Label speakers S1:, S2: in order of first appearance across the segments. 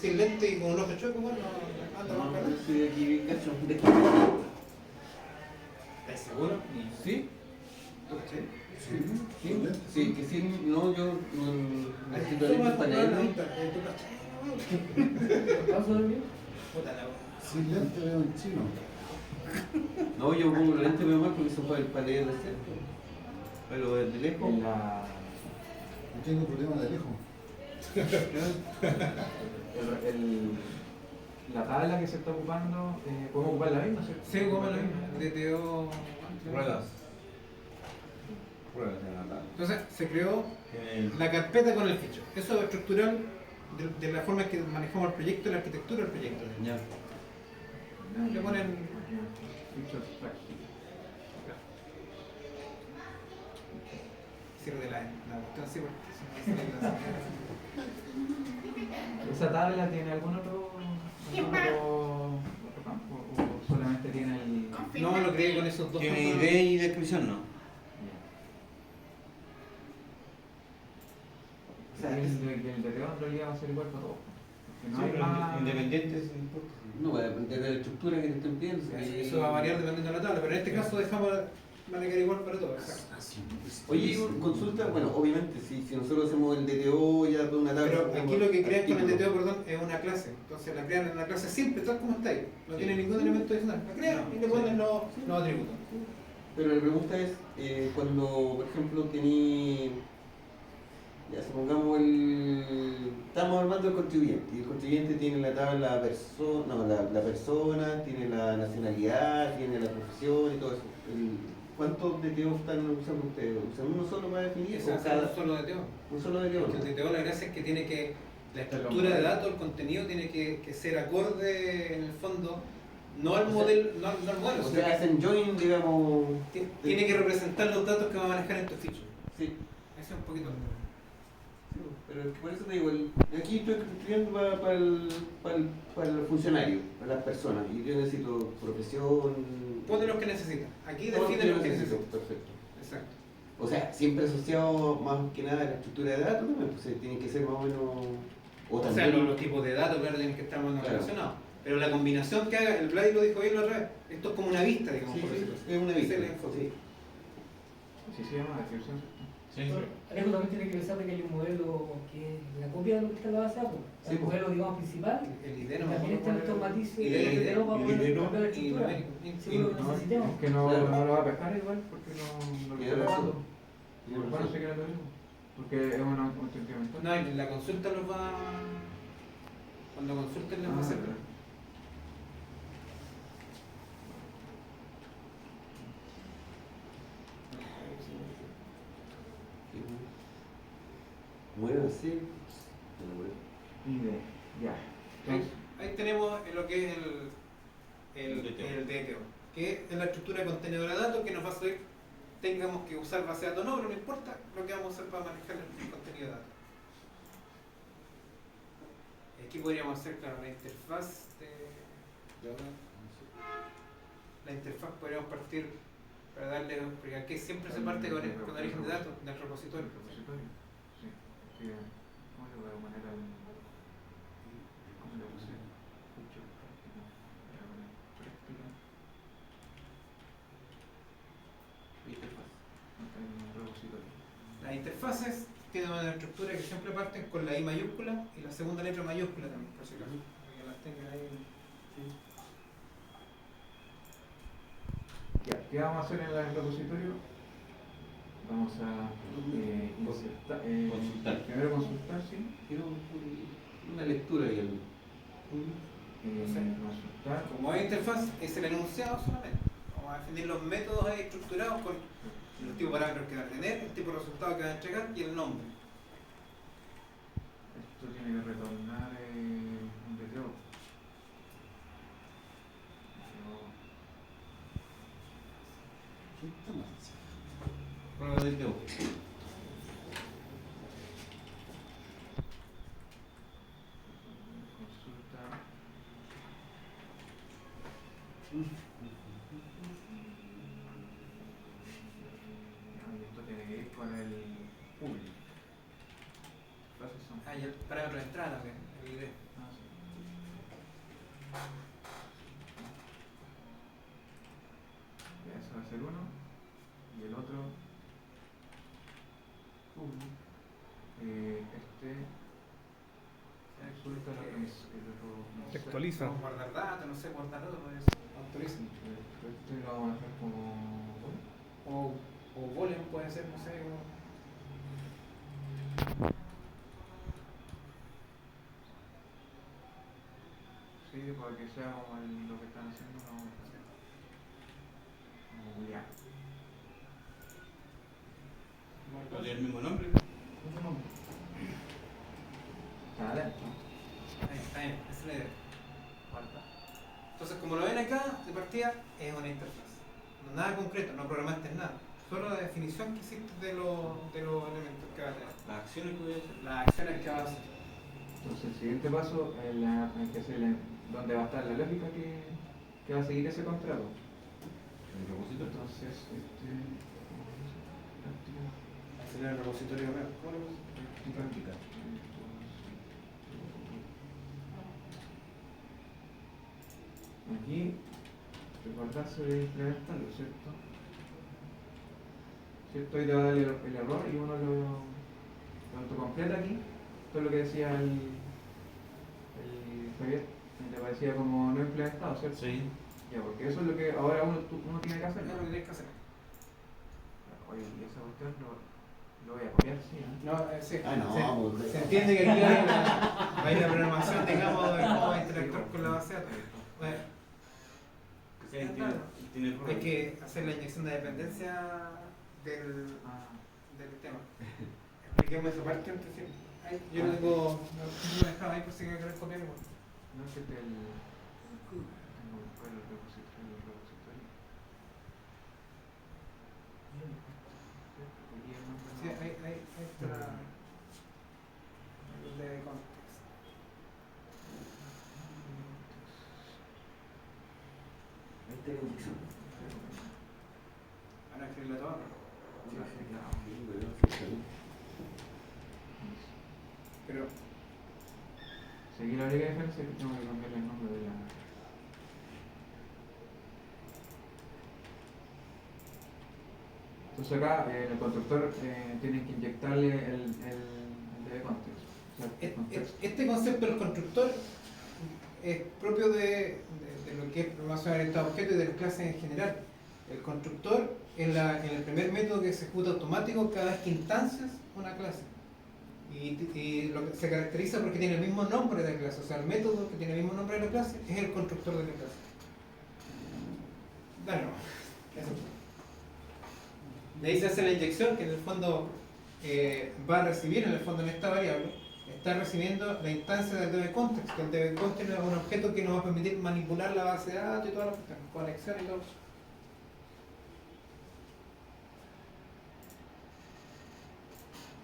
S1: sin lente y con un ojo chueco, bueno, anda más
S2: No,
S1: caro.
S2: sí, aquí cacho.
S1: ¿Estás seguro?
S2: ¿Sí?
S1: Sí.
S2: Sí, sí, que sí, no, yo no necesito
S1: Eso va
S2: lentes
S1: a
S2: para
S1: comprar la
S2: leerlo.
S1: venta, ¿tú
S3: ¿Paso de mí?
S1: Puta la
S4: Sin lente veo en chino.
S2: No, yo pongo los lentes veo mal porque son para leer de cerca. Pero de lejos.
S3: En la...
S4: No tengo problema de lejos.
S3: La tabla que se está ocupando, ¿podemos ocupar la misma?
S1: Sí, como la misma. DTO.
S5: Ruedas. Ruedas de la
S1: Entonces se creó
S5: Tiene
S1: la carpeta con el ficho. Eso es estructural de la forma en que manejamos el proyecto y la arquitectura del proyecto.
S2: Ya.
S1: Le ponen.
S3: Features track.
S1: Sirve la cuestión así porque si no va a salir la
S3: ¿Esa tabla tiene algún otro campo o solamente tiene el...
S1: No, lo creé con esos dos
S5: Tiene
S1: campos.
S5: idea y descripción, ¿no?
S3: O sea, el de Teón en realidad va a ser igual para todos. Porque no
S5: Sí,
S3: hay
S5: pero
S3: más...
S5: independientes, no importa.
S2: No, va a depender de la estructura que te estén pidiendo.
S1: Eso va a variar dependiendo de la tabla, pero en este caso dejamos manejar igual para todos.
S2: Oye, consulta, bueno, obviamente, si nosotros hacemos el DTO ya de una tabla.
S1: Pero aquí lo que creas con el
S2: artículo.
S1: DTO, perdón, es una clase. Entonces la crean en una clase simple, tal como está ahí. No tiene ningún elemento adicional. La crean y le ponen los atributos.
S2: Pero la pregunta es, cuando, por ejemplo, tení, ya supongamos estamos armando el contribuyente, y el contribuyente tiene la tabla la persona, tiene la nacionalidad, tiene la profesión y todo eso. ¿Cuántos DTO están usando ustedes? ¿Usan uno solo para definir?
S1: Ese
S2: ¿O
S1: es
S2: cada,
S1: un solo DTO.
S2: un solo DTO?
S1: Porque el DTO la gracia es que tiene que, la estructura de datos, el contenido tiene que ser acorde en el fondo, no al modelo, no al modelo,
S2: O
S1: sino
S2: sea,
S1: que
S2: hacen join, digamos.
S1: tiene que representar los datos que va a manejar en tu ficho.
S2: Sí.
S1: Ese es un poquito.
S2: Sí, pero es que por eso te digo, aquí estoy escribiendo para el funcionario, para las personas, y yo necesito profesión.
S1: Pone los que necesitan. Aquí
S2: todo
S1: define
S2: yo
S1: los que
S2: necesito.
S1: necesitan.
S2: Perfecto.
S1: Exacto.
S2: O sea, siempre asociado más que nada a la estructura de datos, también, pues tiene que ser más o menos.
S1: O sea,
S2: también.
S1: los tipos de datos, claro, tienen que estar más o menos
S2: Claro.
S1: relacionados. Pero la combinación que haga, el Vlad lo dijo bien la otra vez, esto es como una vista, digamos,
S2: Sí,
S1: por
S2: sí,
S1: decirlo así.
S2: es una vista.
S1: Ese es el enfoque.
S2: Sí.
S3: Sí, se llama descripción.
S5: Sí,
S6: Alejo también tiene que pensar de que hay un modelo que es la copia de lo que está en la base de datos.
S2: Sí,
S6: El
S2: pues.
S6: modelo, digamos, principal.
S1: El
S6: Y
S1: IDE no me
S6: también
S1: acuerdo
S6: están estos
S1: cuál
S6: matices
S1: era.
S6: de
S1: IDE,
S6: para poder
S5: IDE,
S6: cambiar la
S1: y
S6: estructura.
S1: numérico.
S6: Seguro lo
S3: No,
S6: necesitemos.
S3: es que no,
S2: Claro.
S3: no lo va a pescar igual porque no lo
S2: Tiene
S3: está
S2: razón.
S3: probando.
S2: Tiene
S3: Bueno,
S2: razón.
S3: sé que era lo mismo. Porque es una incremental.
S1: No, y la consulta los va. Cuando consulten les va a hacer.
S2: Bueno, sí.
S3: Idea, ya.
S1: Ahí tenemos lo que es el
S5: DTO.
S1: DTO, que es la estructura de contenedor de datos que nos va a hacer, tengamos que usar base de datos o no, pero no importa lo que vamos a usar para manejar el contenido de datos. Aquí podríamos hacer, claro, la interfaz la interfaz podríamos partir para darle, porque aquí siempre se parte con origen de datos del repositorio.
S3: El repositorio. Sí. Es que, ¿cómo le voy a poner al... ¿Cómo le puse? Feature práctica. Voy a poner práctica.
S2: Interfaz.
S3: Acá hay un repositorio.
S1: Las interfaces tienen una estructura que siempre parten con la I mayúscula y la segunda letra mayúscula también, por si acaso, para que las tengan ahí.
S3: Ya, ¿qué vamos a hacer en el repositorio? Vamos a insertar,
S5: Consultar.
S3: primero consultar, sí.
S2: Quiero una lectura ahí.
S3: Consultar.
S1: Como hay interfaz, es el enunciado solamente. Vamos a definir los métodos ahí estructurados con los tipos de parámetros que va a tener, el tipo de resultado que va a entregar y el nombre.
S3: Esto tiene que retornar un DTO.
S4: ¿Qué está mal?
S5: Prueba de DTO.
S3: Consulta. Y esto tiene que ir con el público. Frases son.
S1: Ah, y el parámetro de entrada también, el ID.
S3: Ah, sí.
S1: sé,
S7: Te actualiza.
S1: podemos guardar datos, no sé, guardar datos, pues, autoriza.
S3: Esto lo vamos a dejar como.
S1: O volume puede ser, no sé.
S3: Sí, para que sea como lo que están haciendo, lo vamos a hacer. Como ya.
S5: ¿No tiene el mismo nombre?
S6: Otro nombre.
S3: Está adentro.
S1: Está bien, esa es la idea.
S3: Falta.
S1: Entonces, como lo ven acá, de partida, es una interfaz. No, nada concreto, no programaste nada. Solo la definición que hiciste de los elementos que va a tener.
S5: Las acciones que voy a hacer.
S1: Las acciones que va a hacer.
S3: Entonces, el siguiente paso es que hacer donde va a estar la lógica que va a seguir ese contrato.
S5: El repositorio.
S3: Entonces,
S1: Hacer el repositorio web. ¿Cómo lo ves?
S5: Práctica.
S3: Aquí, recordarse de implementarlo, ¿cierto? ¿Cierto? Ahí te va a dar el error y uno lo autocompleta aquí. Esto es lo que decía el Javier, y te parecía como no implementado, ¿cierto?
S5: Sí.
S3: Ya, porque eso es lo que ahora uno tiene que hacer.
S1: Es lo que tienes que hacer.
S3: Oye, y esa cuestión lo voy a copiar, sí, ¿no?
S1: No, sí.
S2: Ah, no, pues,
S1: se entiende que aquí hay la programación, digamos, de cómo interactuar con la base de datos. Bueno,
S5: Que sea, tiene error.
S1: hay que hacer la inyección de dependencia del
S3: Ah,
S1: tema. Expliquemos esa parte antes, sí. Yo lo tengo, lo dejaba ahí por si quieres copiar.
S3: no es que tengo buscar el repositorio. Aquí el nombre
S1: Sí,
S3: no-
S1: ahí está el de context.
S2: Ahí está la inyección.
S1: Ahora escribirlo todo. Pero
S3: Seguí la única diferencia es que tengo que cambiar el nombre de la. Entonces acá en el constructor tienen que inyectarle el DB context. O sea, el contexto.
S1: este concepto del constructor es propio de lo que es programación orientada a objetos y de las clases en general. El constructor es el primer método que se ejecuta automático cada vez que instancias una clase. Y lo que se caracteriza porque tiene el mismo nombre de la clase. O sea, el método que tiene el mismo nombre de la clase es el constructor de la clase. Bueno, eso. De ahí se hace la inyección, que en el fondo va a recibir, en el fondo en esta variable, está recibiendo la instancia del DB-Context, que el DB-Context es un objeto que nos va a permitir manipular la base de datos y todas las conexiones y todo.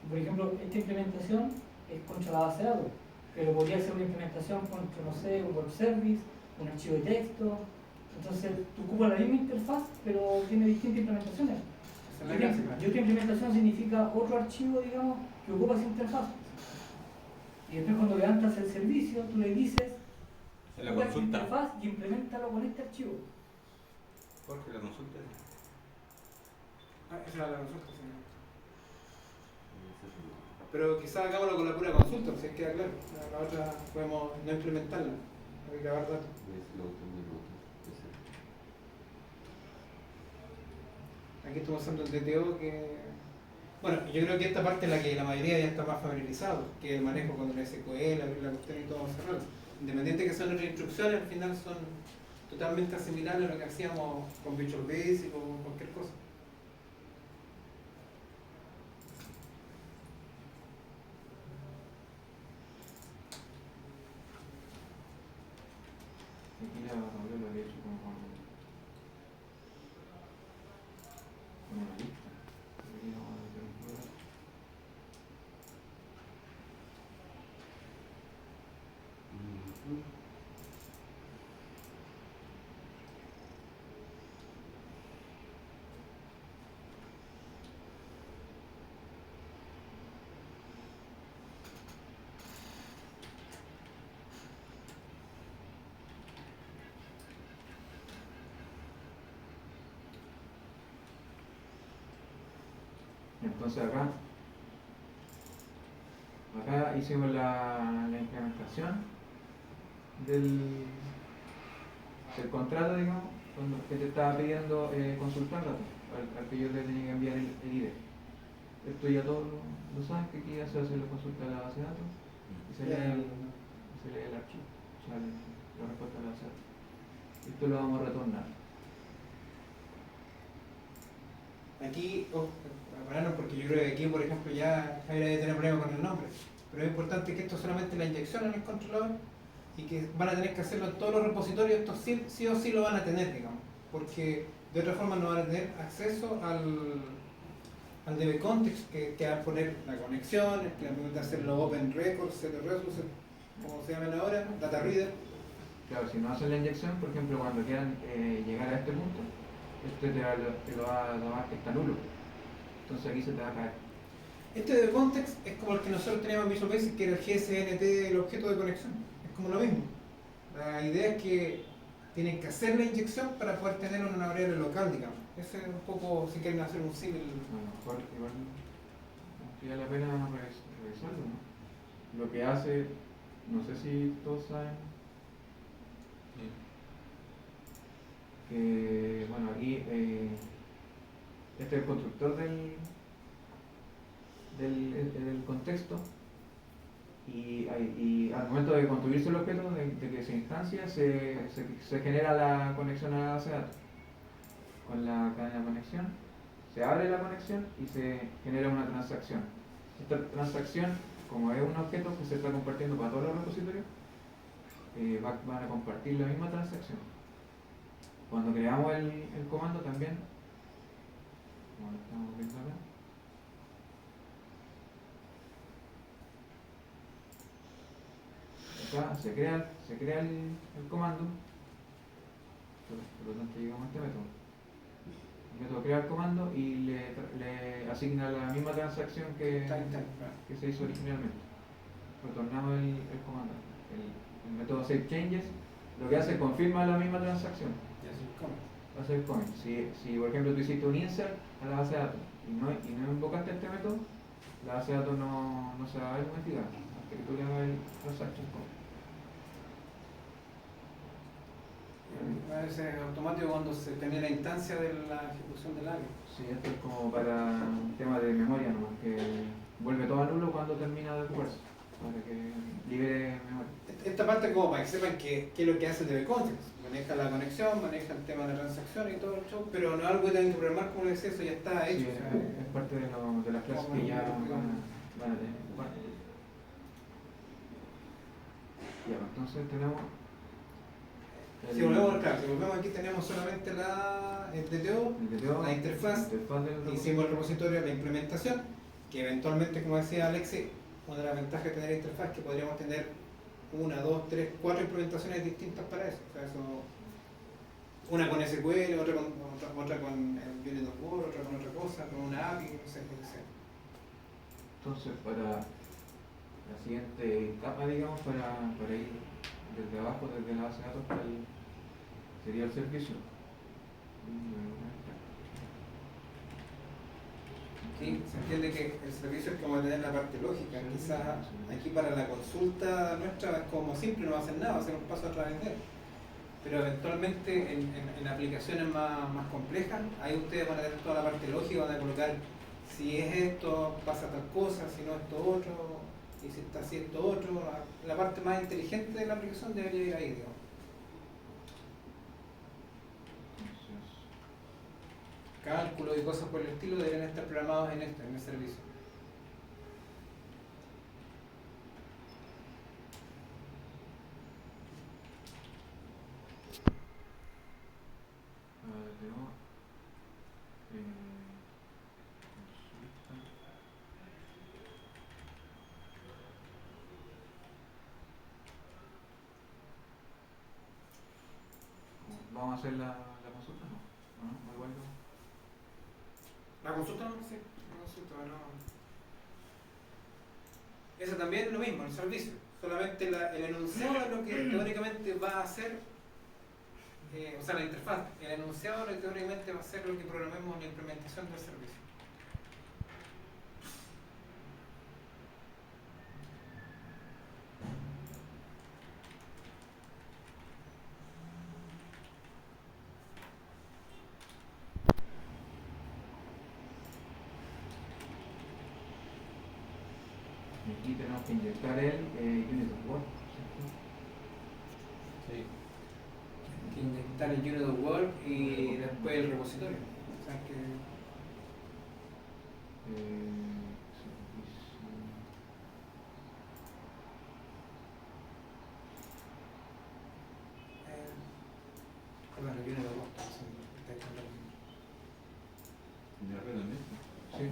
S6: Por ejemplo, esta implementación es contra la base de datos, pero podría ser una implementación contra, no sé, un web service, un archivo de texto. Entonces, tú ocupas la misma interfaz, pero tiene distintas implementaciones.
S1: Esa es la clásica.
S6: Y otra implementación significa otro archivo, digamos, que ocupa esa interfaz. Y después cuando levantas el servicio, tú le dices,
S5: Es la
S6: ocupa esta
S5: consulta.
S6: interfaz y implementalo con este archivo.
S5: Jorge, la consulta.
S1: Esa era la consulta, sí. Pero quizás hagámoslo con la pura consulta, si queda claro. La otra podemos no implementarla, hay que grabar datos. Aquí estamos usando el DTO que... Bueno, yo creo que esta parte es la que la mayoría ya está más familiarizado, que es el manejo con el SQL, abrir la cuestión y todo cerrado. Independiente que sean nuestras instrucciones, al final son totalmente asimilables a lo que hacíamos con Visual Basic o con cualquier cosa.
S3: Aquí la tabla lo había hecho como con una lista. Aquí vamos a meter un programa. Entonces acá hicimos la implementación del contrato, digamos, que te estaba pidiendo consultar datos, al que yo le tenía que enviar el ID. Esto ya todos lo saben, que aquí ya se hace la consulta de la base de datos y se lee el archivo, o sea, la respuesta de la base de datos. Esto lo vamos a retornar.
S1: Aquí, pararnos porque yo creo que aquí, por ejemplo, ya Javier debe tener problemas con el nombre, pero es importante que esto solamente la inyección en el controlador y que van a tener que hacerlo en todos los repositorios, esto sí o sí lo van a tener, digamos, porque de otra forma no van a tener acceso al DB Context, que va a poner la conexión, que va a hacer los Open Records, Set Resources, como se llaman ahora, Data Reader.
S3: Claro, si no hacen la inyección, por ejemplo, cuando quieran llegar a este punto, este te lo va a llamar que está nulo. Entonces aquí se te va a caer.
S1: Este DB Context es como el que nosotros teníamos en Visual Basic, que era el GSNT, el objeto de conexión. Es como lo mismo. La idea es que tienen que hacer la inyección para poder tener una variable local, digamos. Ese es un poco, si quieren hacer un símil.
S3: A lo mejor igual vale la pena revisarlo, ¿no? Lo que hace, no sé si todos saben, que bueno, aquí este es el constructor del contexto y al momento de construirse el objeto, de que se instancia, se genera la conexión a la base de datos. Con la cadena de conexión, se abre la conexión y se genera una transacción. Esta transacción, como es un objeto que se está compartiendo para todos los repositorios, van a compartir la misma transacción. Cuando creamos el comando también, como lo estamos viendo acá, se crea el comando, por lo tanto llegamos a este método. El método crea el comando y le asigna la misma transacción que se hizo originalmente. Retornamos el comando. El método SaveChanges lo que hace es confirma la misma transacción. Va a ser commit. Si por ejemplo tú hiciste un insert a la base de datos y no invocaste este método, la base de datos no se va a ver modificada hasta que tú le hagas el transaction commit.
S1: Es automático cuando se tiene la instancia de la ejecución del área.
S3: Sí, esto es como para un tema de memoria nomás, que vuelve todo a nulo cuando termina de jugarse, para que libere memoria.
S1: Esta parte como para que sepan qué es lo que hace el DB Context. Maneja la conexión, maneja el tema de la transacción y todo el show, pero no es algo que tengan que programar, como les decía, eso ya está hecho.
S3: Sí, es parte de las clases que ya van a tener. Bueno. Ya, entonces tenemos...
S1: Si volvemos aquí tenemos solamente el DTO, la interfaz, hicimos el repositorio de la implementación, que eventualmente, como decía Alexi, una de las ventajas de tener interfaz es que podríamos tener 1, 2, 3, 4 implementaciones distintas para eso. O sea, una con SQL, otra con el Unit of Word, otra con otra cosa, con una API, no sé, lo que sea.
S3: Entonces, para la siguiente capa, digamos, para ir desde abajo, desde la base de datos, sería el servicio.
S1: Sí, se entiende que el servicio es como tener la parte lógica. Quizás aquí para la consulta nuestra es como simple, no va a hacer nada, va a hacer un paso a través de él. Pero eventualmente en aplicaciones más complejas, ahí ustedes van a tener toda la parte lógica, van a colocar si es esto, pasa tal cosa, si no esto otro, y si está así esto otro. La parte más inteligente de la aplicación debería ir ahí, digamos. Cálculos y cosas por el estilo deberían estar programados en el servicio.
S3: Tenemos ¿vamos a hacer la consulta? No, igual no.
S1: ¿La consulta no? Sí, la consulta no. Eso también es lo mismo, el servicio. Solamente el enunciado es lo que teóricamente va a hacer, o sea, la interfaz. El enunciado lo que teóricamente va a ser lo que programemos en la implementación del servicio. implementar el Unit of Work y después el repositorio. O sea que
S3: servicio.
S1: perdón, el Unit of Work. Está echando
S5: De red también.
S3: Sí.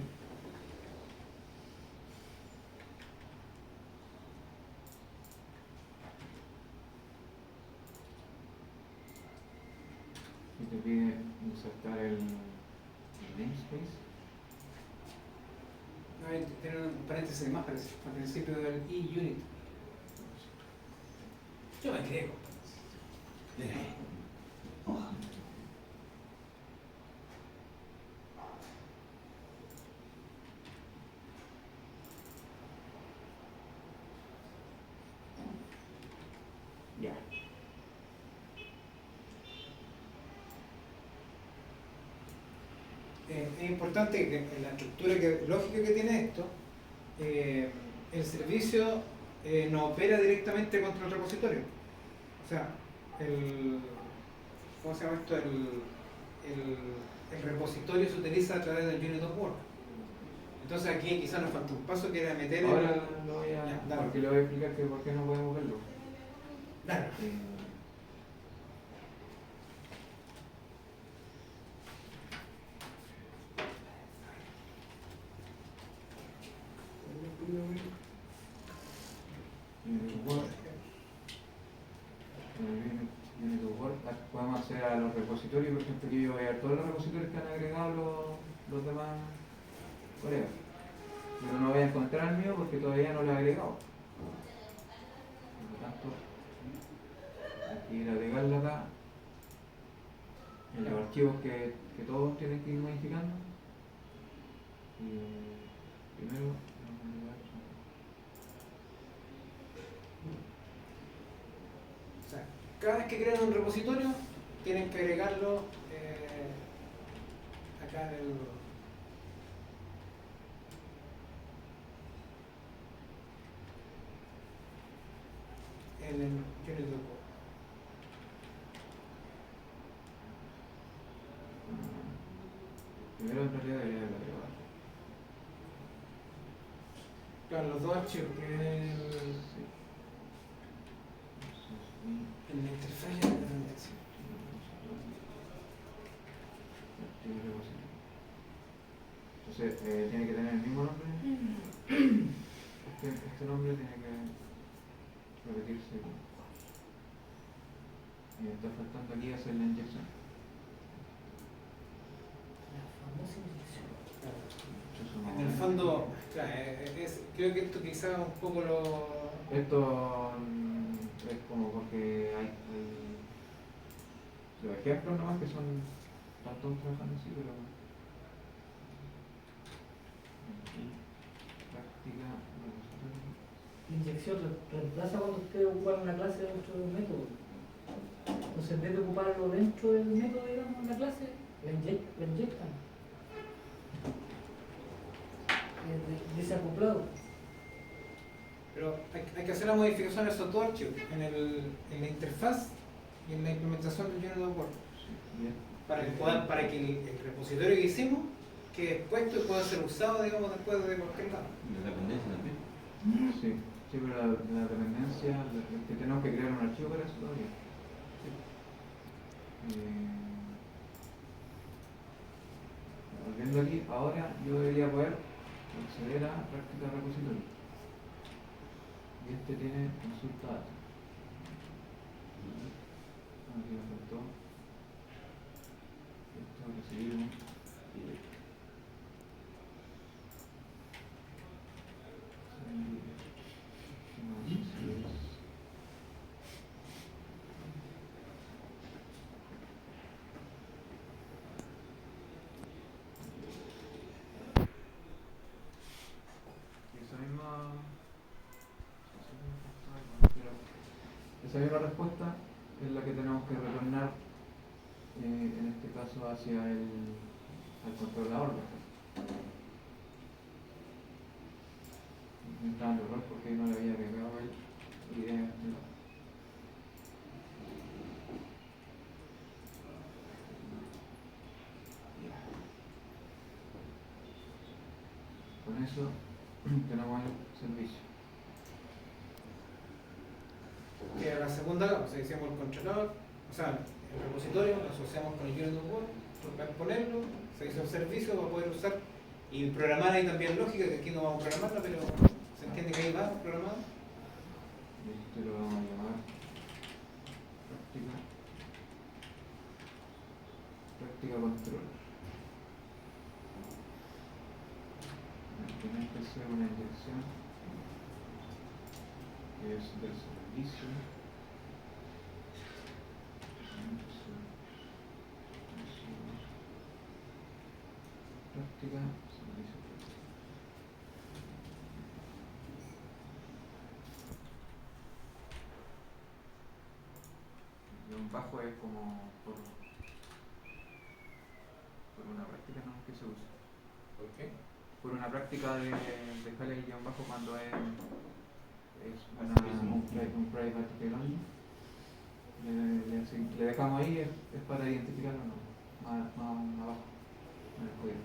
S3: Y te pide insertar el namespace.
S1: no, tiene un paréntesis más, parece, al principio del e-Unit. Yo me quedé con
S3: Ya.
S1: Es importante que en la estructura lógica que tiene esto, el servicio no opera directamente contra el repositorio. O sea, ¿cómo se llama esto? El repositorio se utiliza a través del Unit of Work. Entonces aquí quizás nos falta un paso que era meter
S3: Ahora lo voy a,
S1: Ya, dale.
S3: porque le voy a explicar que por qué no podemos verlo.
S1: Dale.
S3: Unit of Work, podemos acceder a los repositorios, por ejemplo, que yo voy a ver todos los repositorios que han agregado los demás colegas. Pero no voy a encontrar el mío porque todavía no lo he agregado. Por lo tanto, hay que ir a agregarlo acá en los archivos que todos tienen que ir modificando. Y primero vamos a agregar.
S1: O sea, cada vez que crean un repositorio, tienen que agregarlo acá en el Unit of Work.
S3: Primero en realidad debería haberlo agregado.
S1: Claro, los dos archivos, que es
S3: Sí.
S1: en la interfaz y en la dependencia.
S3: Entonces, tiene que tener el mismo nombre. Este nombre tiene que repetirse. Y está faltando aquí hacer la inyección.
S6: La famosa inyección.
S1: En el fondo, claro, creo que esto quizás un poco
S3: Esto es como porque hay los ejemplos nomás que son tantos trabajando así, pero aquí, práctica, repositorio.
S6: La inyección reemplaza cuando ustedes ocupan una clase dentro de un método. Entonces, en vez de ocuparlo dentro del método, digamos, en la clase, la inyectan. Desacoplado.
S1: Pero hay que hacer la modificación de esos dos archivos, en la interfaz y en la implementación del Unit of Work,
S3: Bien.
S1: para que el repositorio que hicimos quede expuesto y pueda ser usado, digamos, después de cualquier lado.
S5: Y la dependencia también.
S3: Sí, sí, pero la dependencia, que tenemos que crear un archivo para eso todavía. Volviendo aquí, ahora yo debería poder acceder a práctica repositorio. Y este tiene consulta data. Aquí me faltó. Esto recibimos. Esa misma respuesta es la que tenemos que retornar, en este caso hacia al controlador. Me está dando error porque no le había agregado el idea. eso tenemos el servicio.
S1: Que a la segunda capa, o sea, hicimos el controlador, o sea, el repositorio, lo asociamos con el unit of work, para ponerlo, se hizo el servicio para poder usar y programar ahí también lógica, que aquí no vamos a programarla, pero se entiende que ahí va programado.
S3: Y este lo vamos a llamar práctica control. Tiene que ser una inyección que es del servicio. Práctica, servicio práctica. Y un bajo es como por una práctica, ¿no? Que se usa.
S1: ¿Por qué?
S3: Por una práctica de dejarle el guión bajo cuando es un private key. Le dejamos ahí, es para identificarlo, no, más abajo, en el código.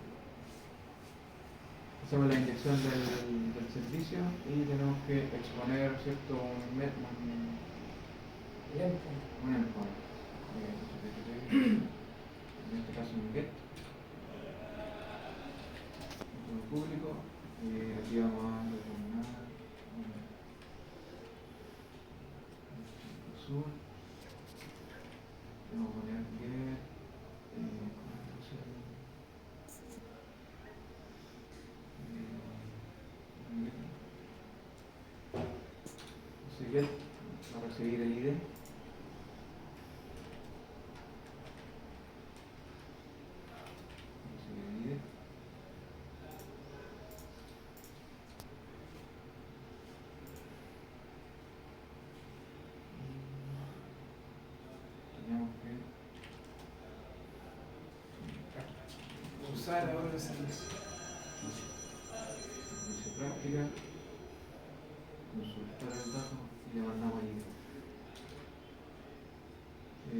S3: Hacemos la inyección del servicio y tenemos que exponer, ¿cierto? Un endpoint. En este caso un get. Un público. Aquí vamos a determinar un vamos a poner get get va a recibir el ID.
S1: Usar ahora el servicio.
S3: Servicio práctica, consultar el dato y le mandamos el ID. Y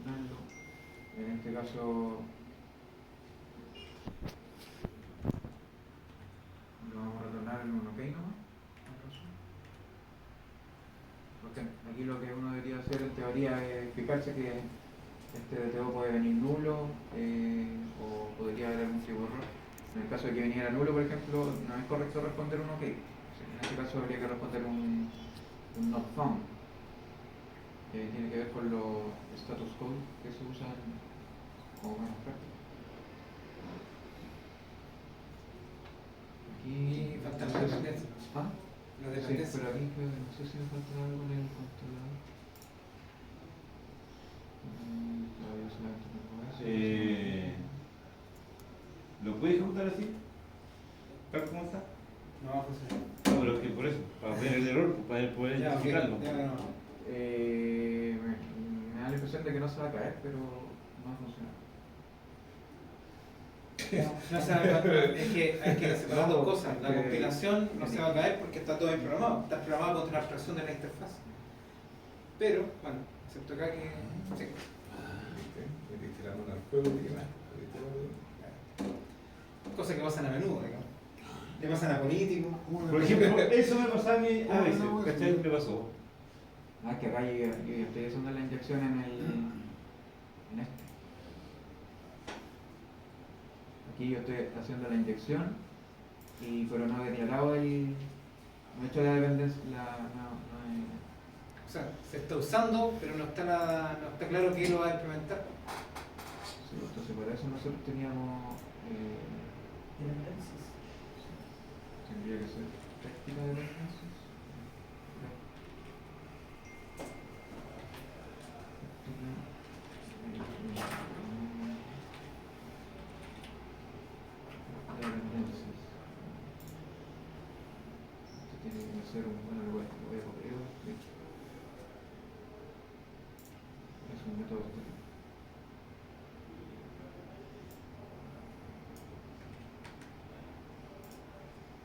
S3: retornarlo. En este caso lo vamos a retornar en un OK nomás. Porque aquí lo que uno debería hacer en teoría es fijarse que este DTO puede venir nulo o podría haber algún tipo de error. En el caso de que viniera nulo, por ejemplo, no es correcto responder un OK. En este caso habría que responder un not found. Tiene que ver con los status code que se usan como buenas prácticas. Aquí
S1: Y falta la dependencia.
S3: ¿Ah?
S1: La
S3: Sí,
S1: dependencia.
S3: pero aquí creo que no sé si me falta algo en el controlador. Todavía solamente no puedo hacer.
S5: ¿Lo puedes ejecutar así? ¿Tal como está?
S1: No va a funcionar.
S5: No, pero es que por eso, para ver el error, para poder
S1: Ya, ok,
S5: identificarlo.
S1: ya, no.
S3: Me da la impresión de que no se va a caer, pero no va a funcionar.
S1: No se va a caer. Es que hay que separar dos cosas. La
S3: que-
S1: compilación no se va a caer porque está todo bien programado. Está programado contra la abstracción de la interfaz. Pero, bueno, excepto acá que. Sí.
S7: Metiste la mano al fuego y quemaste.
S1: Cosas que pasan a menudo, digamos. Le pasan a políticos.
S5: Por ejemplo, eso me pasaba a mí a
S4: Ah,
S5: veces,
S4: no,
S5: ¿cachai?
S4: sí.
S5: Me pasó.
S3: Ah, que acá yo estoy haciendo la inyección en este. Aquí yo estoy haciendo la inyección, pero no he declarado no he hecho la dependencia,
S1: O sea, se está usando, pero no está claro que lo va a implementar.
S3: sí, entonces para eso nosotros teníamos,
S6: Dependencias.
S3: tendría que ser práctica de dependencias. Dependencias. Esto tiene que ser bueno, lo voy a copiar. Es un método estático.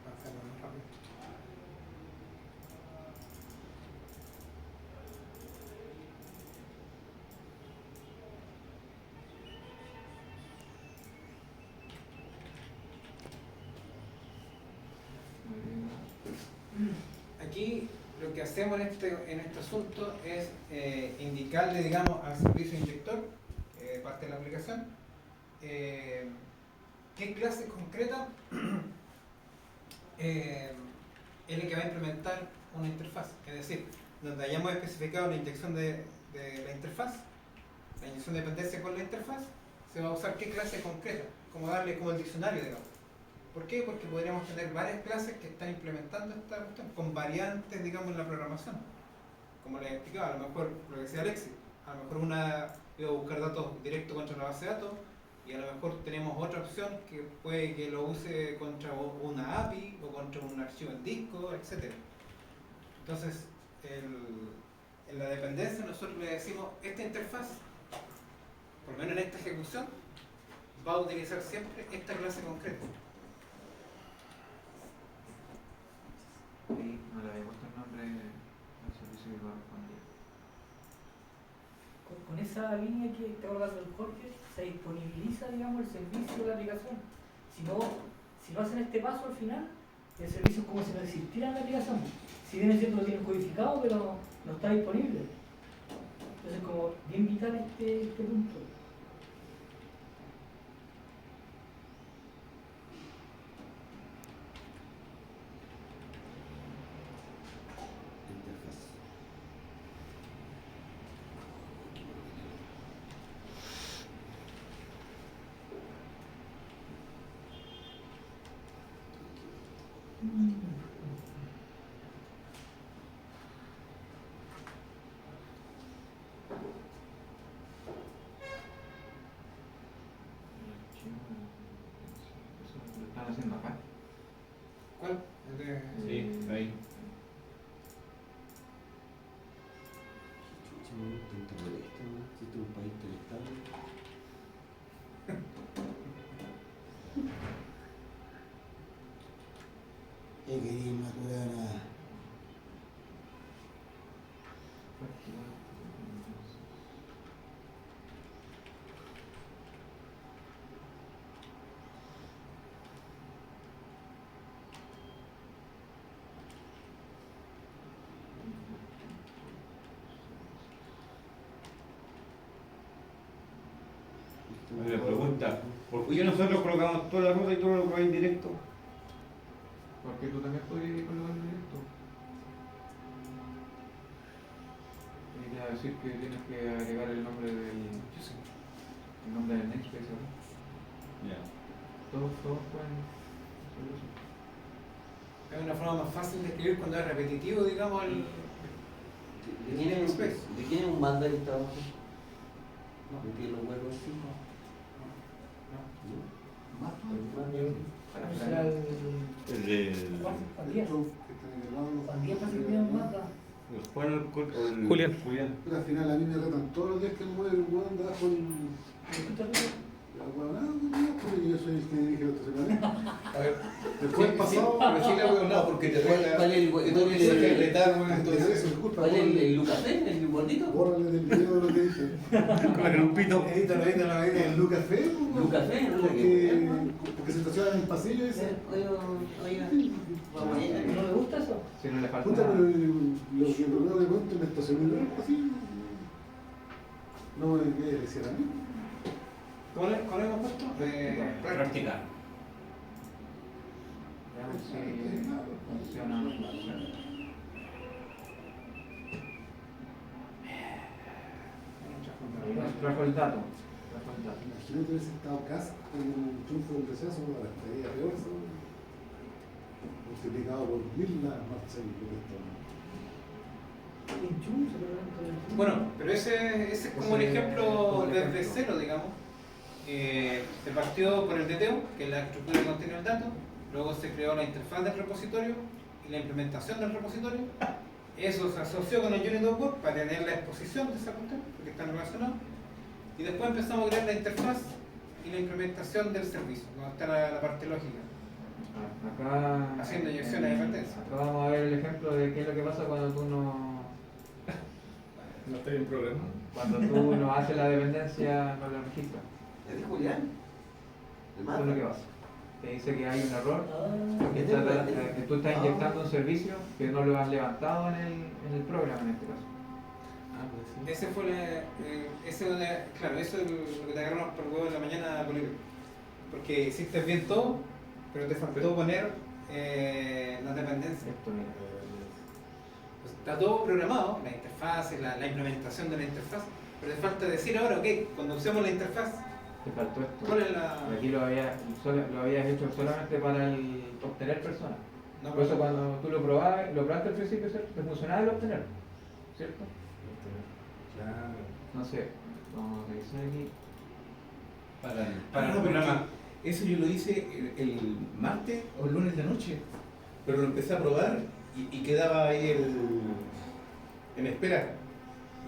S1: Para hacerlo más rápido. aquí lo que hacemos en este asunto es indicarle, digamos, al servicio inyector, parte de la aplicación, qué clase concreta es la que va a implementar una interfaz. Es decir, donde hayamos especificado la inyección de la interfaz, la inyección de dependencia con la interfaz, se va a usar qué clase concreta, como darle como el diccionario, digamos. ¿Por qué? Porque podríamos tener varias clases que están implementando esta cuestión, con variantes, digamos, en la programación. Como les explicaba, a lo mejor lo que decía Alexis, a lo mejor una iba a buscar datos directos contra la base de datos, y a lo mejor tenemos otra opción que puede que lo use contra una API o contra un archivo en disco, etc. Entonces, en la dependencia nosotros le decimos, esta interfaz, por lo menos en esta ejecución, va a utilizar siempre esta clase concreta.
S3: Ahí no le había puesto el nombre al servicio que correspondía.
S6: Con esa línea que te hablando del Jorge, se disponibiliza, digamos, el servicio de la aplicación. Si no hacen este paso al final, el servicio es como si no existiera en la aplicación. Si bien es cierto lo tienen codificado, pero no está disponible. Entonces, como bien vital este punto.
S2: Interfaz.
S3: Eso lo están haciendo acá.
S1: ¿Cuál?
S5: Sí, ahí.
S2: Chucha, me tanto molesto, ¿no? Si esto es un país tan estable. ¿Qué querís, Maturana?
S5: Me pregunta, ¿por qué nosotros colocamos toda la ruta y todo lo que va en directo?
S3: Porque tú también puedes colocarlo directo. Y te va a decir que tienes que agregar el nombre del namespace. ¿No?
S5: Ya.
S3: Todos pueden hacer eso.
S1: Es una forma más fácil de escribir cuando es repetitivo, digamos, el
S2: ¿De quién es un manda que estamos haciendo? No, ¿de quién los huevos encima?
S4: Más
S3: Para
S6: Ese
S3: crear-
S6: era el
S5: El de
S6: Juan Díaz.
S4: que están en el lado.
S6: Juan Díaz parece que tiene un mapa.
S5: Juan o el
S8: Julián.
S4: Pero al final a mí me retan todos los días que el hueón anda con.
S6: Escúchate.
S4: La huevonada, porque yo soy el que dirige la estacionamiento.
S7: A ver,
S4: Después
S7: sí,
S4: pasado.
S7: pero sí le hago no, porque te
S2: ¿Cuál es el
S7: voy
S2: huevo?
S7: a secretar,
S4: Antes de
S7: entonces.
S4: eso, disculpa.
S2: ¿Cuál es el Lucafé? ¿El gordito?
S4: Bórrale del video lo que dije.
S5: con el grupito.
S1: edítalo.
S4: El Lucafé,
S2: Lucafé,
S4: porque se estaciona en el pasillo y dice.
S2: Oiga, vamos allá.
S6: ¿No le gusta eso?
S3: Si no le falta
S4: Puta,
S3: nada.
S4: pero lo que primero de pronto me estacioné en el pasillo. No me quedé decir a mí.
S1: ¿Cómo le hemos puesto? Práctica.
S5: Practicar.
S3: Veamos si funciona o no funciona. Trajo el dato.
S4: Imagínate hubiese estado casa con un triunfo del rechazo, la estaría peor, eso. Multiplicado por 1000 la marcha y lo que está.
S6: Pinchun, se lo dan.
S1: Bueno, pero ese es como el
S3: Ese
S1: ejemplo
S3: es como el
S1: desde
S3: ejemplo.
S1: cero, digamos. Se partió por el DTO, que es la estructura que contiene el dato, luego se creó la interfaz del repositorio y la implementación del repositorio. Eso se asoció con el Unit of Work para tener la exposición de esa cuestión, porque están relacionados. Y después empezamos a crear la interfaz y la implementación del servicio, donde está la parte lógica.
S3: Acá,
S1: Haciendo inyección de dependencia.
S3: Acá vamos a ver el ejemplo de qué es lo que pasa cuando tú no
S7: estoy en problema.
S3: haces la dependencia, no la registras.
S2: ¿Es de Julián? ¿El
S3: Eso es lo que
S2: mapa?
S3: pasa. te dice que hay un error,
S6: Ah,
S3: que tú estás inyectando un servicio que no lo has levantado en el programa en este caso.
S2: Ah, pues sí.
S1: Ese fue claro, eso es lo que te agarramos por el huevo en la mañana, Bolívar. Porque hiciste bien todo, pero te faltó poner la dependencia.
S3: Esto, mira.
S1: Pues está todo programado, la interfaz, la implementación de la interfaz, pero te falta decir ahora, ok, cuando usemos la interfaz,
S3: Te faltó esto.
S1: ¿cuál es la...?
S3: Aquí lo habías hecho solamente para el obtener personas.
S1: No,
S3: Por eso cuando tú lo probaste al principio, ¿cierto? Te funcionaba el obtener, ¿cierto?
S5: Claro.
S3: No sé, vamos a revisar aquí.
S5: Para el programa. Eso yo lo hice el martes o el lunes de noche. Pero lo empecé a probar y quedaba ahí en espera.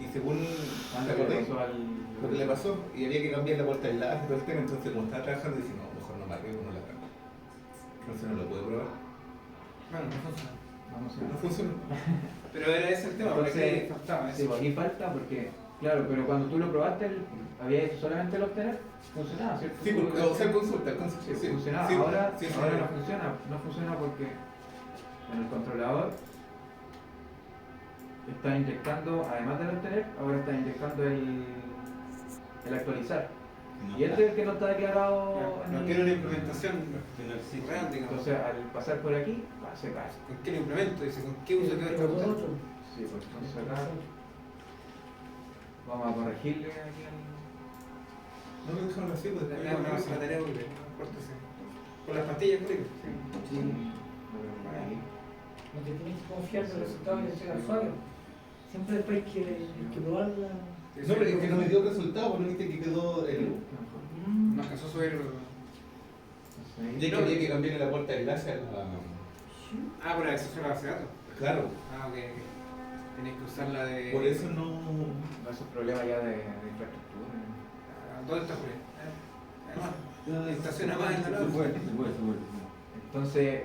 S5: Y según
S3: Cuando
S5: ¿te
S3: le
S5: acordás?
S3: pasó al...
S5: Lo que le pasó, y había que cambiar la puerta del enlace y todo el tema, entonces como estaba trabajando dije, no, mejor no me arriesgo, no la cambio. Entonces no lo puedo probar.
S1: Bueno, no funciona.
S3: Vamos a ver.
S5: No funcionó.
S1: Pero era ese el tema, porque
S3: Entonces,
S1: aquí faltaba
S3: sí,
S1: eso.
S3: pues aquí falta porque, claro, pero cuando tú lo probaste, había hecho solamente el obtener, funcionaba, ¿cierto?
S5: Sí, porque, o sea, consulta,
S3: Sí,
S5: sí.
S3: funcionaba.
S5: Sí,
S3: Ahora,
S5: sí,
S3: ahora
S5: sí.
S3: no funciona porque en el controlador está inyectando, además del obtener, ahora está inyectando el actualizar.
S5: No
S3: Y este es el que no está declarado en
S1: No
S3: el...
S1: tiene una implementación
S5: que no existe.
S1: real, digamos.
S3: Entonces al pasar por aquí, se cae.
S1: ¿Con qué lo implemento? Dice, ¿con qué uso que
S6: pero
S1: esta cuestión?
S6: otro.
S3: Sí, pues entonces acá vamos a corregirle aquí al...
S5: No me dejaron así, pues después
S1: No,
S5: yo
S1: se la tarea libre, córtese. Con las pastillas, Bolívar.
S3: Sí, lo veo por aquí.
S6: No te tienes que confiar en el resultado que te entrega el usuario. Siempre después hay que probarla.
S5: No, pero es que no me dio resultado, porque no viste que quedó el...
S1: No alcanzó a subir.
S5: Y es que había que cambiarle la puerta de enlace a la...
S1: Ah, pero eso fue la base de datos.
S5: Claro,
S1: Ah, ok. Tenías que usar la de.
S5: por eso no...
S3: No es un problema ya de infraestructura.
S1: ¿Dónde está Julio? Además, estaciona más en la
S2: Se
S1: nave.
S2: puede, se puede.
S3: Entonces,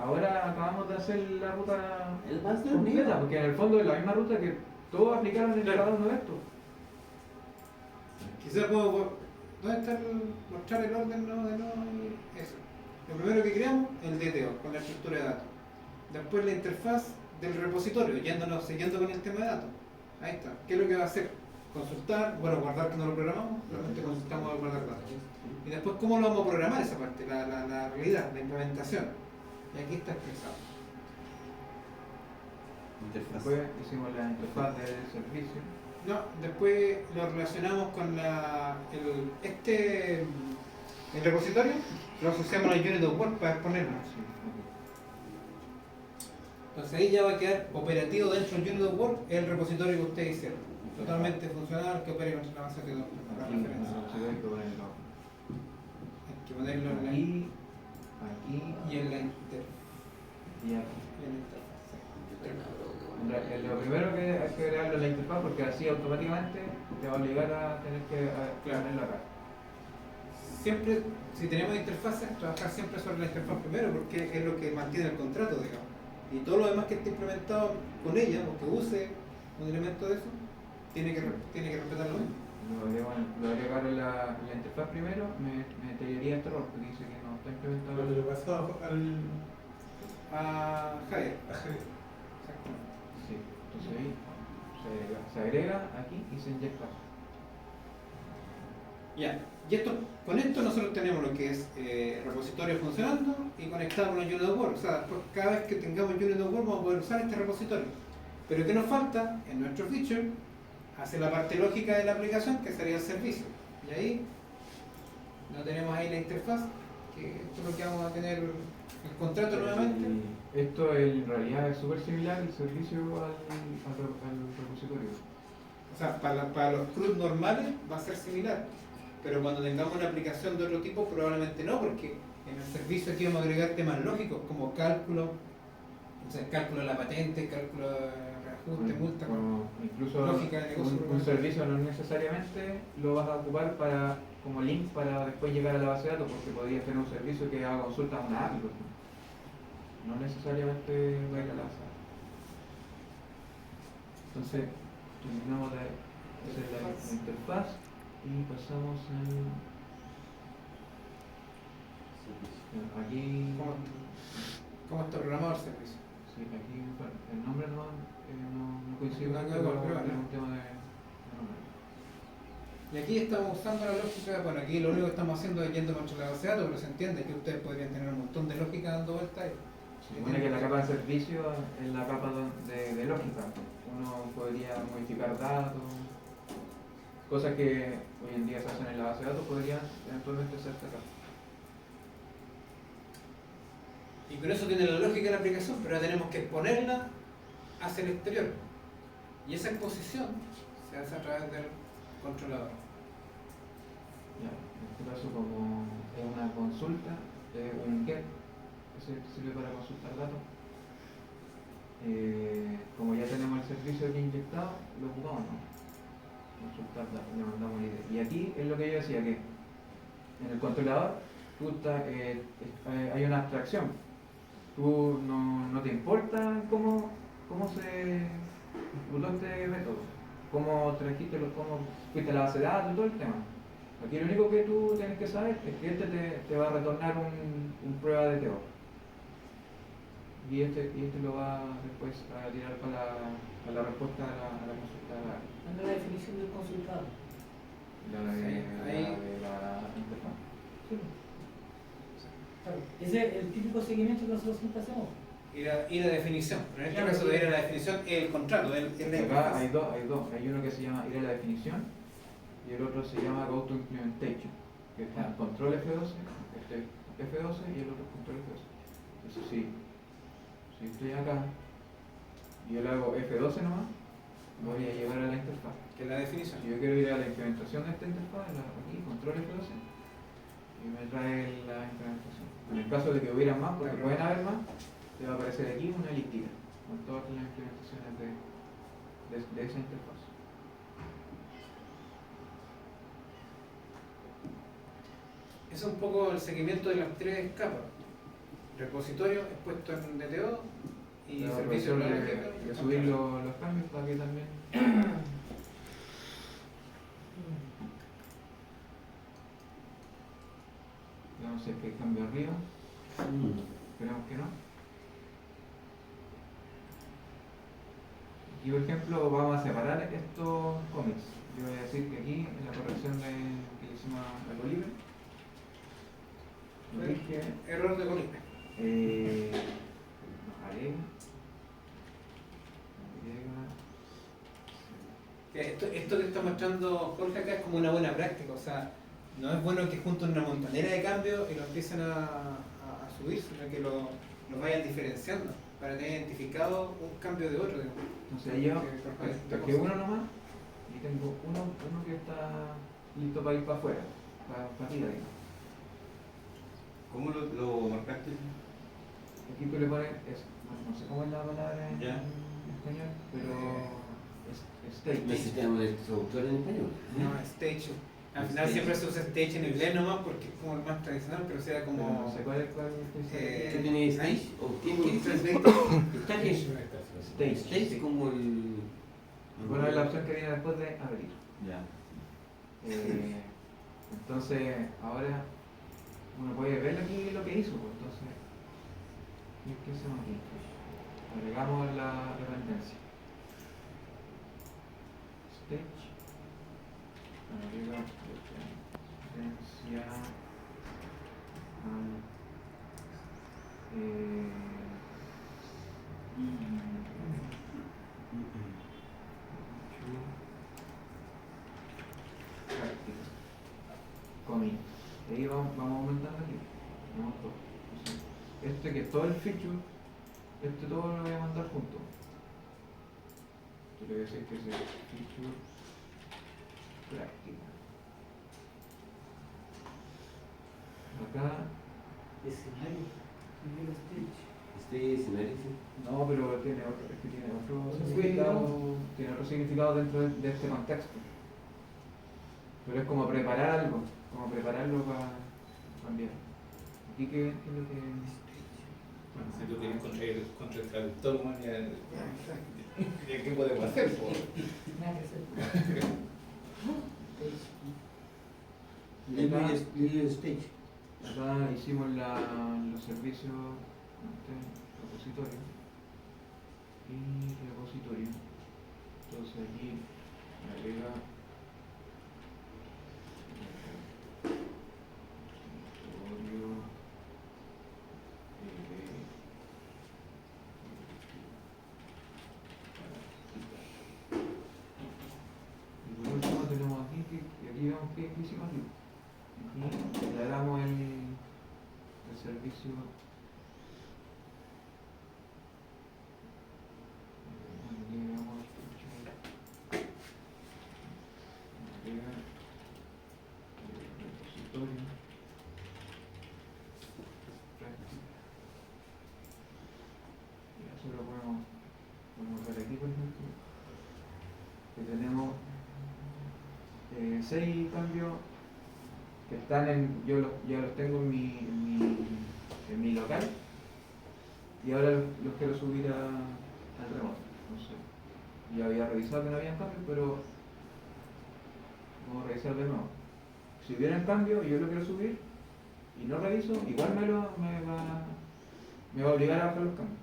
S3: ahora acabamos de hacer la ruta
S2: El master
S3: completa, porque en el fondo es la misma ruta que todos aplicaron en cada uno de estos.
S1: Quizás puedo. ¿Dónde está mostrar el orden no, de no? Eso. Lo primero que creamos, el DTO, con la estructura de datos. Después la interfaz del repositorio, siguiendo con el tema de datos. Ahí está. ¿Qué es lo que va a hacer? Consultar, bueno, guardar que no lo programamos, realmente consultamos a guardar datos. Y después, ¿cómo lo vamos a programar esa parte? La realidad, la implementación. Y aquí está expresado.
S2: Interfaz.
S3: Después hicimos la interfaz del servicio.
S1: No, después lo relacionamos con el repositorio, lo asociamos a la unit of work para exponerlo. Entonces ahí ya va a quedar operativo dentro del unit of work el repositorio que ustedes hicieron. Totalmente funcional, que opere con la base de datos, la
S3: Aquí,
S1: referencia.
S3: hay que ponerlo
S1: Hay que ponerlo en la
S3: aquí, aquí
S1: y en la interfaz.
S3: y aquí.
S1: En la interfaz, sí.
S3: Lo primero que hay que agregarlo en la interfaz porque así automáticamente te va a obligar a tener que ponerlo acá.
S1: Siempre, si tenemos interfaces, trabajar siempre sobre la interfaz primero porque es lo que mantiene el contrato, digamos. Y todo lo demás que esté implementado con ella o que use un elemento de eso, tiene que respetar lo mismo.
S3: Lo agregaron en la interfaz primero, me tiraría este error porque dice que no está implementado.
S5: Pero le pasó al...
S1: A Javier.
S5: a Javier.
S1: Exactamente.
S3: Sí, entonces ahí se agrega aquí y se inyecta.
S1: Ya, y con esto nosotros tenemos lo que es repositorio funcionando y conectado con la unit of work. O sea, después, cada vez que tengamos unit of work vamos a poder usar este repositorio. Pero ¿qué nos falta? En nuestro feature, hacer la parte lógica de la aplicación, que sería el servicio. Y ahí, no tenemos ahí la interfaz, que esto es lo que vamos a tener el contrato nuevamente.
S3: Y esto en realidad es súper similar el servicio al repositorio.
S1: O sea, para los CRUD normales va a ser similar, pero cuando tengamos una aplicación de otro tipo probablemente no, porque en el servicio aquí vamos a agregar temas lógicos como cálculo, o sea, cálculo de la patente, cálculo de reajuste, multa,
S3: Incluso
S1: lógica de negocio.
S3: un servicio no necesariamente lo vas a ocupar como link para después llegar a la base de datos, porque podrías tener un servicio que haga consultas a una API, por ejemplo. No necesariamente va a ir a la base de datos. Entonces, terminamos de hacer la interfaz y pasamos al Aquí,
S1: ¿Cómo está programado el servicio?
S3: sí, aquí el nombre no coincide
S1: No,
S3: con
S1: no,
S3: esto,
S1: no,
S3: pero
S1: no.
S3: es un tema de nombre.
S1: Y aquí estamos usando la lógica, bueno, aquí lo único que estamos haciendo es yendo contra la base de datos, pero se entiende que ustedes podrían tener un montón de lógica dando vueltas ahí.
S3: Se supone que la capa de servicio es la capa de lógica. Uno podría modificar datos, cosas que hoy en día se hacen en la base de datos podrían eventualmente hacerse acá.
S1: Y con eso tiene la lógica de la aplicación, pero ahora tenemos que exponerla hacia el exterior. Y esa exposición se hace a través del controlador.
S3: Ya, en este caso, como es una consulta, es un get, que sirve para consultar datos. Como ya tenemos el servicio aquí inyectado, lo ocupamos, ¿no? Consultar datos, le mandamos la idea. Y aquí es lo que yo decía, que en el controlador hay una abstracción. Tú no te importa cómo se ejecutó este método, cómo trajiste cómo fuiste a la base de datos y todo el tema. Aquí lo único que tú tienes que saber es que este te va a retornar un prueba de TO. Y este lo va después a tirar para la respuesta a la consulta.
S6: Dando la definición del consultado.
S3: La interfaz.
S6: Sí. Claro. Ese es el típico seguimiento que nosotros siempre hacemos.
S1: Y la definición, pero en este
S6: Claro,
S1: caso de
S6: sí.
S1: ir a la definición es el contrato, es la
S3: Acá
S1: interfaz.
S3: hay dos. Hay uno que se llama ir a la definición y el otro se llama Go to Implementation, que está control F12, este F12 y el otro control F12. Entonces si estoy acá y yo le hago F12 nomás, voy a llevar a la interfaz.
S1: Que es la definición.
S3: Si yo quiero ir a la implementación de esta interfaz, le hago aquí control F12 y me trae la implementación. En el caso de que hubiera más, porque pueden haber más, te va a aparecer aquí una listita con todas las implementaciones de esa interfaz.
S1: Es un poco el seguimiento de las tres capas. Repositorio expuesto en DTO y
S3: La
S1: servicio
S3: operación
S1: de la
S3: de
S1: lógica.
S3: subir los cambios para que también. Veamos si es que hay cambio arriba. Esperamos que no. Aquí, por ejemplo, vamos a separar estos commits. Yo voy a decir que aquí, en la corrección que le hicimos a Colibre, lo dije,
S1: Error de Colibre.
S3: agrega,
S1: Esto que está mostrando Jorge acá es como una buena práctica, o sea, no es bueno que junten una montonera de cambios y lo empiecen a subir, sino que lo vayan diferenciando para tener identificado un cambio de otro. Digamos.
S3: entonces ahí yo
S1: Que-
S3: toqué uno nomás y tengo uno que está listo para ir para afuera, para arriba, digamos.
S5: ¿Cómo lo marcaste?
S3: Aquí tú le pones, no sé cómo es la palabra en
S5: Ya.
S3: español, pero es stage.
S2: Necesitamos el traductor en español.
S1: No, stage. Al final
S2: Stage.
S1: siempre se usa stage en inglés nomás porque es como el más tradicional, pero sea
S3: Pero
S1: como...
S3: no sé cuál es
S2: ¿Qué tiene stage? ¿O
S1: ¿Qué
S2: tiene
S1: dice?
S2: está que
S3: Stage.
S2: stage
S3: Sí.
S2: como el.
S3: Bueno, es la opción que viene después de abrir.
S2: Ya.
S3: Entonces, ahora uno puede ver aquí lo que hizo. Pues, entonces, ¿qué hacemos aquí? Agregamos la dependencia. Stage. Agrega dependencia. Práctica. Commit. Y ahí vamos aumentando aquí. Vamos todo. Entonces, que es todo el feature, todo lo voy a mandar junto. Yo le voy a decir que es el feature práctica. Acá,
S6: Escenario. Primero stage.
S2: Este escenario, sí.
S3: no, pero tiene otro, es que tiene otro
S6: Otro
S3: significado, tiene otro significado dentro de este contexto. Pero es como preparar algo, como prepararlo para cambiar. Aquí qué es lo que...
S5: Bueno, si tú tienes contra el traductor, man, ya ¿qué podemos hacer? Po?
S6: Nada que hacer.
S2: Libre stage.
S3: Acá hicimos los servicios repositorio y repositorio. Entonces aquí me agrega repositorio y por último tenemos aquí que aquí vemos que hicimos aquí. Aquí declaramos el servicio. Eso lo podemos ver aquí, por ejemplo, que tenemos 6 cambios que están ya los tengo en mi local y ahora los quiero subir al remoto. Entonces, ya había revisado que no había cambios, pero vamos a revisar de nuevo. Si hubiera cambio y yo lo quiero subir y no reviso, igual me va a obligar a bajar los cambios.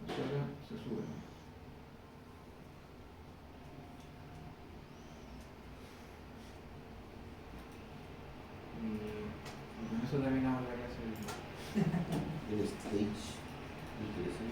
S3: Entonces ahora se sube. Y con eso terminamos la clase de hoy.
S2: El stage. Interesante.